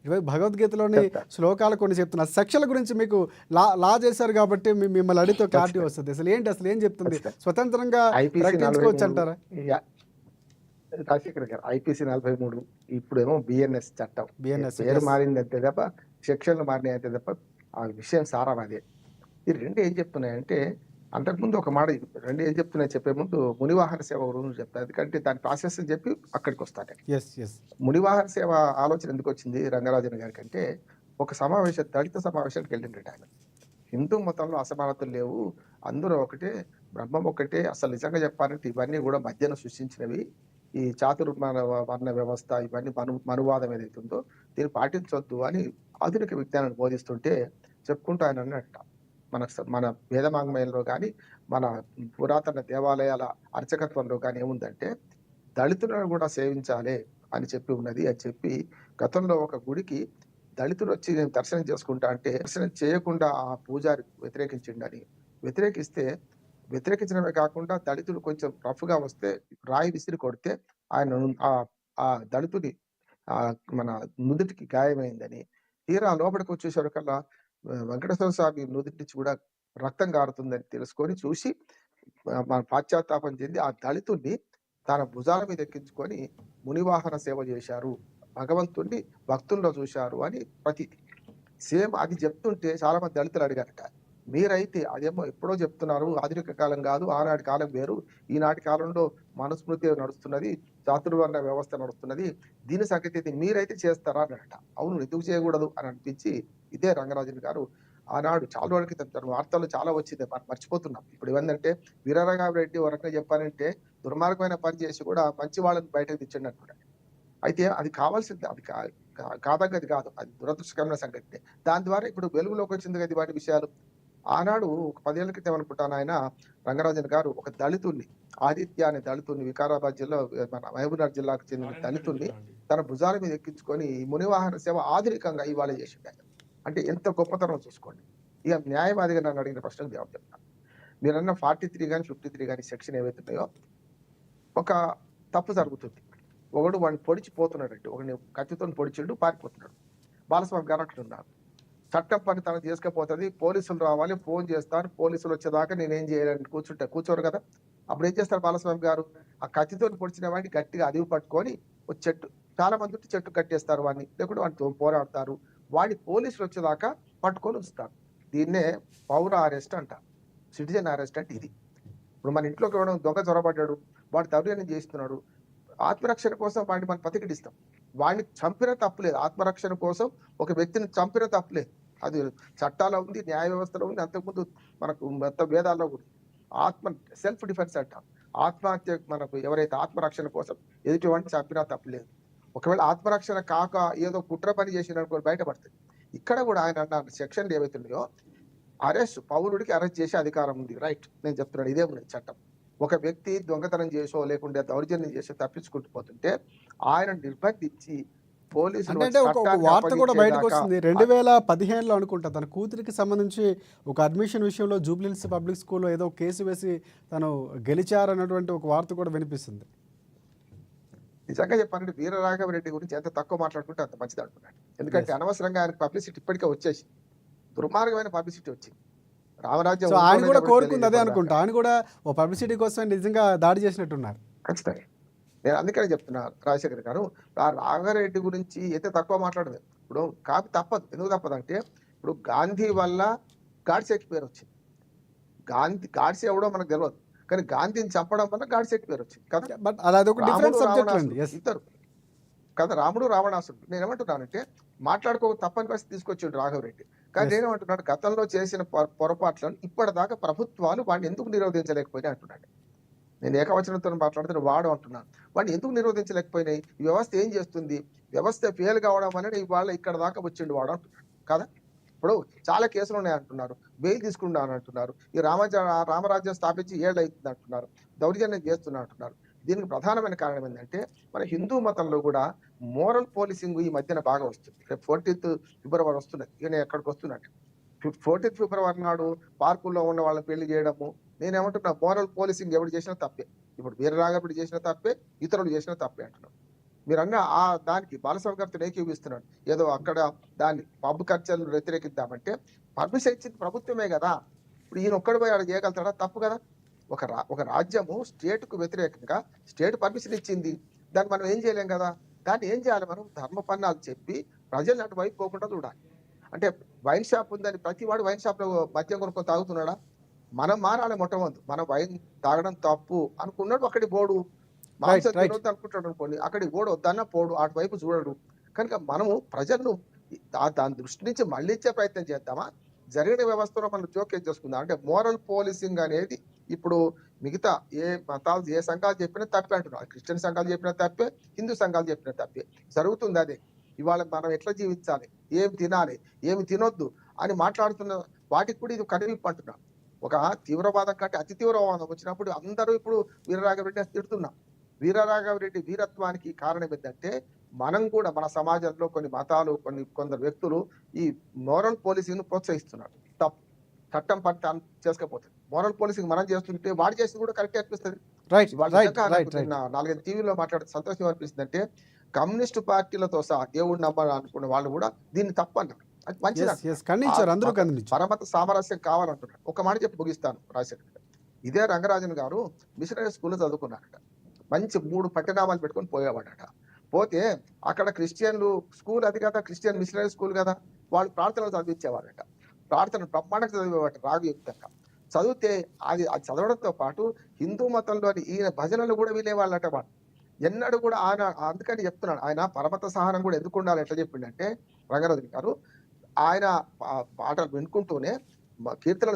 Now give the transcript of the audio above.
ఇటువైపు భగవద్గీతలోని చెప్తా శ్లోకాలు కొన్ని చెప్తున్నారు. సెక్షన్ల గురించి మీకు లా చేశారు కాబట్టి మిమ్మల్ని అడిగితే క్లారిటీ ఖచ్చితంగా వస్తుంది. అసలు ఏం చెప్తుంది? ఖచ్చితంగా స్వతంత్రంగా ఐపీసీ ప్రకటించుకోవచ్చు 43 అంటారా? రాజశేఖర్ గారు ఐపీసీ 43 ఇప్పుడేమో బిఎన్ఎస్ చట్టం బిఎన్ఎస్ పేరు ఎస్. మారింది అంతే తప్ప సెక్షన్లు మారినాయి అంతే తప్ప ఆ విషయం సారం అదే. ఈ రెండు ఏం చెప్తున్నాయంటే అంతకుముందు ఒక మాట రెండు ఏం చెప్తున్నాయి చెప్పే ముందు మునివాహన సేవ గురించి చెప్తాను. ఎందుకంటే దాని ప్రాసెస్ అని చెప్పి అక్కడికి వస్తాను. Yes yes. మునివాహన సేవ ఆలోచన ఎందుకు వచ్చింది రంగరాజన్ గారికి అంటే ఒక సమావేశం దళిత సమావేశానికి వెళ్ళిండ్రట ఆయన. హిందూ మతంలో అసమానతలు లేవు, అందరూ ఒకటే, బ్రహ్మం ఒకటే, అసలు నిజంగా చెప్పాలంటే ఇవన్నీ కూడా మధ్యన సృష్టించినవి. ఈ చాతుర్మాన వర్ణ వ్యవస్థ ఇవన్నీ మనువాదం ఏదైతే ఉందో దీన్ని పాటించొద్దు అని ఆధునిక విజ్ఞానాన్ని బోధిస్తుంటే చెప్పుకుంటూ ఆయన అన్నట్ట మన వేదమాంగమయంలో కానీ మన పురాతన దేవాలయాల అర్చకత్వంలో కానీ ఏముందంటే దళితులను కూడా సేవించాలి అని చెప్పి ఉన్నది అని చెప్పి గతంలో ఒక గుడికి దళితులు వచ్చి నేను దర్శనం చేసుకుంటా అంటే దర్శనం చేయకుండా ఆ పూజారి వ్యతిరేకించిండని వ్యతిరేకిస్తే వ్యతిరేకించడమే కాకుండా దళితులు కొంచెం రఫ్గా వస్తే రాయి విసిరి కొడితే ఆయన ఆ దళితుడి ఆ మన నుదుటికి గాయమైందని తీరా లోపలికి వచ్చేసరికల్లా వెంకటేశ్వర స్వామి నుదుటి నుంచి కూడా రక్తం కారుతుందని తెలుసుకొని చూసి మన పాశ్చాత్తాపం చెంది ఆ దళితుడిని తన భుజాల మీద ఎక్కించుకొని మునివాహన సేవ చేశారు, భగవంతుణ్ణి భక్తుల్లో చూశారు అని ప్రతీతి. సేమ్ అది చెప్తుంటే చాలా మంది దళితులు అడిగారట, మీరైతే అదేమో ఎప్పుడో చెప్తున్నారు, ఆధునిక కాలం కాదు, ఆనాటి కాలం వేరు, ఈనాటి కాలంలో మనుస్మృతి నడుస్తున్నది, చాతుర్వర్ణ వ్యవస్థ నడుస్తున్నది, దీని సంగతి మీరైతే చేస్తారా అన్నట. అవును ఎందుకు చేయకూడదు అని అనిపించి ఇదే రంగరాజన్ గారు ఆనాడు చాలా రోజుల క్రితం వార్తలు చాలా వచ్చింది, మనం మర్చిపోతున్నాం. ఇప్పుడు ఏమందంటే వీరరాఘవరెడ్డి ఒక రకంగా చెప్పాలంటే దుర్మార్గమైన పని చేసి కూడా మంచి వాళ్ళని బయటకు తెచ్చిండనుకున్నాడు. అయితే అది కావాల్సింది, అది కాదగ్గది కాదు, అది దురదృష్టకరమైన సంఘటన. దాని ద్వారా ఇప్పుడు వెలుగులోకి వచ్చింది కదా వాటి విషయాలు. ఆనాడు ఒక 10 ఏళ్ల క్రితం అనుకుంటాను ఆయన రంగరాజన్ గారు ఒక దళితుణ్ణి, ఆదిత్య అనే దళితుణ్ణి, వికారాబాద్ జిల్లా మన మహబూబ్నగర్ జిల్లాకు చెందిన దళితుణ్ణి తన భుజాల మీద ఎక్కించుకొని మునివాహన సేవ ఆధునికంగా ఇవాళ చేసిండు ఆయన. అంటే ఎంత గొప్పతనం చూసుకోండి. ఇక న్యాయవాదిగా నన్ను అడిగిన ప్రశ్నకు జవాబు చెప్తాను. మీరన్న 43 కానీ 53 కానీ సెక్షన్ ఏవైతే ఉన్నాయో ఒక తప్పు జరుగుతుంది, ఒకడు వాడిని పొడిచిపోతున్నాడు, ఒకడిని కత్తితో పొడిచిండు పారిపోతున్నాడు. బాలస్వామి గారు అట్లా ఉన్నారు, చట్టం పని తను చేసుకపోతుంది, పోలీసులు రావాలి, ఫోన్ చేస్తారు, పోలీసులు వచ్చేదాకా నేనేం చేయాలని కూర్చోరు కదా. అప్పుడు ఏం చేస్తారు బాలస్వామి గారు, ఆ కత్తితో పొడిచిన వాడిని గట్టిగా అదివి పట్టుకొని ఒక చెట్టు, చాలా మంది ఉంటే చెట్టు కట్టేస్తారు వాడిని, లేకుంటే వాడితో పోరాడతారు, వాడి పోలీసులు వచ్చేదాకా పట్టుకొని ఉంచుతారు. దీన్నే పౌర అరెస్ట్ అంటారు, సిటిజన్ అరెస్ట్ అంటే ఇది. ఇప్పుడు మన ఇంట్లోకి ఎవడో దొంగ చొరబడ్డాడు, వాడు దౌర్జన్యం చేస్తున్నాడు, ఆత్మరక్షణ కోసం వాడిని మనం ప్రతిఘటిస్తాం. వాడిని చంపిన తప్పులేదు, ఆత్మరక్షణ కోసం ఒక వ్యక్తిని చంపిన తప్పులేదు, అది చట్టాల్లో ఉంది, న్యాయ వ్యవస్థలో ఉంది, అంతకుముందు మనకు మొత్తం వేదాల్లో కూడా సెల్ఫ్ డిఫెన్స్ అంటాం. ఆత్మహత్య మనకు ఎవరైతే ఆత్మరక్షణ కోసం ఎదుటి వాడిని చంపినా తప్పులేదు. ఒకవేళ ఆత్మరక్షణ కాక ఏదో కుట్ర పని చేసిననుకో బయటపడుతుంది. ఇక్కడ కూడా ఆయన అన్న సెక్షన్లు ఏవైతున్నాయో అరెస్ట్, పౌరుడికి అరెస్ట్ చేసే అధికారం ఉంది, రైట్, నేను చెప్తున్నాను ఇదే ఉన్నది చట్టం. ఒక వ్యక్తి దొంగతనం చేసో లేకుంటే దౌర్జన్యం చేసో తప్పించుకుంటూ పోతుంటే ఆయన నిర్బంధించి పోలీసులు అంటే ఒక వార్త కూడా బయటకు వస్తుంది 2015లో అనుకుంటా, తన కూతురికి సంబంధించి ఒక అడ్మిషన్ విషయంలో జూబ్లీహిల్స్ పబ్లిక్ స్కూల్లో ఏదో కేసు వేసి తను గెలిచారన్నటువంటి ఒక వార్త కూడా వినిపిస్తుంది. నిజంగా చెప్పాలంటే వీరరాఘవరెడ్డి గురించి ఎంత తక్కువ మాట్లాడుకుంటే అంత మంచిది అనుకున్నాడు. ఎందుకంటే అనవసరంగా ఆయన పబ్లిసిటీ ఇప్పటికే వచ్చేసి దుర్మార్గమైన పబ్లిసిటీ వచ్చింది. రామరాజ్యం సో ఆయన కూడా కోరుకుంది అదే అనుకుంటా, ఆయన కూడా ఓ పబ్లిసిటీ కోసం నిజంగా దాడి చేసినట్టున్నారు. ఖచ్చితంగా నేను అందుకనే చెప్తున్నా రాజశేఖర్ గారు, ఆ రాఘవరెడ్డి గురించి అయితే తక్కువ మాట్లాడదు. ఇప్పుడు కాపీ తప్పదు, ఎందుకు తప్పదు అంటే ఇప్పుడు గాంధీ వల్ల గాడ్సేకి పేరు వచ్చింది. గాడ్సే ఎవడో మనకు తెలియదు, కానీ గాంధీని చంపడం వల్ల గాడ్సేకి పేరు వచ్చింది కదా. బట్ అదొక డిఫరెంట్ సబ్జెక్ట్ అండి. ఇద్దరు కదా, రాముడు రావణాసుడు. నేను ఏమంటున్నానంటే మాట్లాడుకో తప్పని పరిస్థితి తీసుకొచ్చిండు రాఘవరెడ్డి. కానీ నేనేమంటున్నాడు, గతంలో చేసిన పొరపాట్లను ఇప్పటిదాకా ప్రభుత్వాలు వాడిని ఎందుకు నిరోధించలేకపోయినాయి అంటున్నాడు. నేను ఏకవచనంతో మాట్లాడుతున్న వాడు అంటున్నాను, వాడిని ఎందుకు నిరోధించలేకపోయినాయి, ఈ వ్యవస్థ ఏం చేస్తుంది, వ్యవస్థ ఫెయిల్ కావడం అనేది ఇవాళ ఇక్కడ దాకా వచ్చిండు వాడు అంటున్నాడు కదా. ఇప్పుడు చాలా కేసులు ఉన్నాయి అంటున్నారు, బెయిల్ తీసుకున్నాను అంటున్నారు, ఈ రామరాజ్యం స్థాపించి 7 అవుతుంది అంటున్నారు, దౌర్జన్యం చేస్తున్నా అంటున్నారు. దీనికి ప్రధానమైన కారణం ఏంటంటే మన హిందూ మతంలో కూడా మోరల్ పోలీసింగ్ ఈ మధ్యన బాగా వస్తుంది. 14th ఫిబ్రవరి వస్తున్నది, నేను ఎక్కడికి వస్తున్నట్టు 14th ఫిబ్రవరి నాడు పార్కుల్లో ఉన్న వాళ్ళని పెళ్లి చేయడము. నేనేమంటున్నా, మోరల్ పోలీసింగ్ ఎవరు చేసినా తప్పే. ఇప్పుడు వీరరాఘవరెడ్డి చేసిన తప్పే, ఇతరులు చేసిన తప్పే అంటున్నాను. మీరన్న దానికి బాలస్వామి గారితో ఏకీభవిస్తున్నాడు. ఏదో అక్కడ దాన్ని పబ్ కల్చర్‌ను వ్యతిరేకిద్దామంటే పర్మిషన్ ఇచ్చింది ప్రభుత్వమే గదా! ఇప్పుడు ఈయన ఒక్కడు పోయి ఆడ చేయగలుగుతాడా? తప్పు గదా! ఒక రాజ్యము స్టేట్‌కు వ్యతిరేకంగా స్టేట్ పర్మిషన్ ఇచ్చింది. దాన్ని మనం ఏం చేయలేం గదా! దాన్ని ఏం చేయాలి మనం? ధర్మపన్నాలు చెప్పి ప్రజల్ని అటువైపు పోకుండా చూడాలి. అంటే వైన్ షాప్ ఉందని ప్రతి వాడు వైన్ షాప్‌లో మద్యం కొనుక్కొని తాగుతున్నాడా? మనం మారాలి మొట్టమొదట. మనం వైన్ తాగడం తప్పు అనుకున్నాడు అక్కడికి పోడు. రైట్. మాంసం రైట్. తినొద్దు అనుకుంటాడు అనుకోండి. అక్కడికి పోడు. వద్దన్నా పోడు. అటువైపు చూడడు. కనుక మనము ప్రజలను దాని దృష్టి నుంచి మళ్లించే ప్రయత్నం చేద్దామా? జరిగిన వ్యవస్థలో మనం జోక్యం చేసుకుందాం. అంటే మోరల్ పోలీసింగ్ అనేది ఇప్పుడు మిగతా ఏ మతాలు, ఏ సంఘాలు చెప్పినా తప్పే అంటున్నారు. క్రిస్టియన్ సంఘాలు చెప్పినా తప్పే, హిందూ సంఘాలు చెప్పినా తప్పే. జరుగుతుంది అదే. ఇవాళ మనం ఎట్లా జీవించాలి? ఏం తినాలి? ఏమి తినొద్దు? అని మాట్లాడుతున్న వాటికి కూడా ఇది కనువిప్పు అంటున్నాం. ఒక తీవ్రవాదం కంటే అతి తీవ్రవాదం వచ్చినప్పుడు అందరూ ఇప్పుడు వీరరాఘవరెడ్డి అని తిడుతున్నాం. వీరరాఘవరెడ్డి వీరత్వానికి కారణం ఏంటంటే మనం కూడా మన సమాజంలో కొన్ని మతాలు, కొందరు వ్యక్తులు ఈ మోరల్ పోలీసింగ్‌ను ప్రోత్సహిస్తున్నారు. తప్పు. చట్టం పని తాను చేసుకోకపోతే. మోరల్ పోలీసింగ్ మనం చేస్తుంటే వాడు చేసింది కూడా కరెక్టే అనిపిస్తది. రైట్. ఇవాళ రైట్. నిజంగా నాకు రైట్. రైట్. నిన్న 4, 5 టీవీలో మాట్లాడితే సంతోషం అనిపిస్తుందంటే కమ్యూనిస్ట్ పార్టీలతో సహా దేవుడిని నమ్మాలనుకున్న వాళ్ళు కూడా దీన్ని తప్పన్నారు. అది యెస్. మంచిదంట. యెస్. ఖండించారు. అందరూ ఖండించారు. పరమత సామరస్యం కావాలంటున్నాడు. ఒక మాట చెప్పి ముగిస్తాను రాజశేఖర్ గారు. ఇదే రంగరాజన్ గారు మిషనరీ స్కూల్‌లో చదువుకున్నారట. మంచి 3 పట్టెనామాలు పెట్టుకొని పోయేవాడట. పోతే అక్కడ క్రిస్టియన్‌లు స్కూల్ అది కదా! క్రిస్టియన్ మిషనరీ స్కూల్ కదా! వాళ్ళు ప్రార్థనలు చదివించేవారట. ప్రార్థనలు బ్రహ్మాండంగా చదివేవారట రాగయుక్తంగా. చదివితే అది చదవడంతో పాటు హిందూ మతంలోని ఈయన భజనలు కూడా వినేవాళ్ళట వాళ్ళు. ఎన్నడూ కూడా ఆయన అందుకని చెప్తున్నాడు. ఆయన పరమత సహనం కూడా ఎందుకు ఉండాలి ఎట్లా చెప్పిండంటే రంగరాజన్ గారు ఆయన పాటలు వినుకుంటూనే కీర్తనలు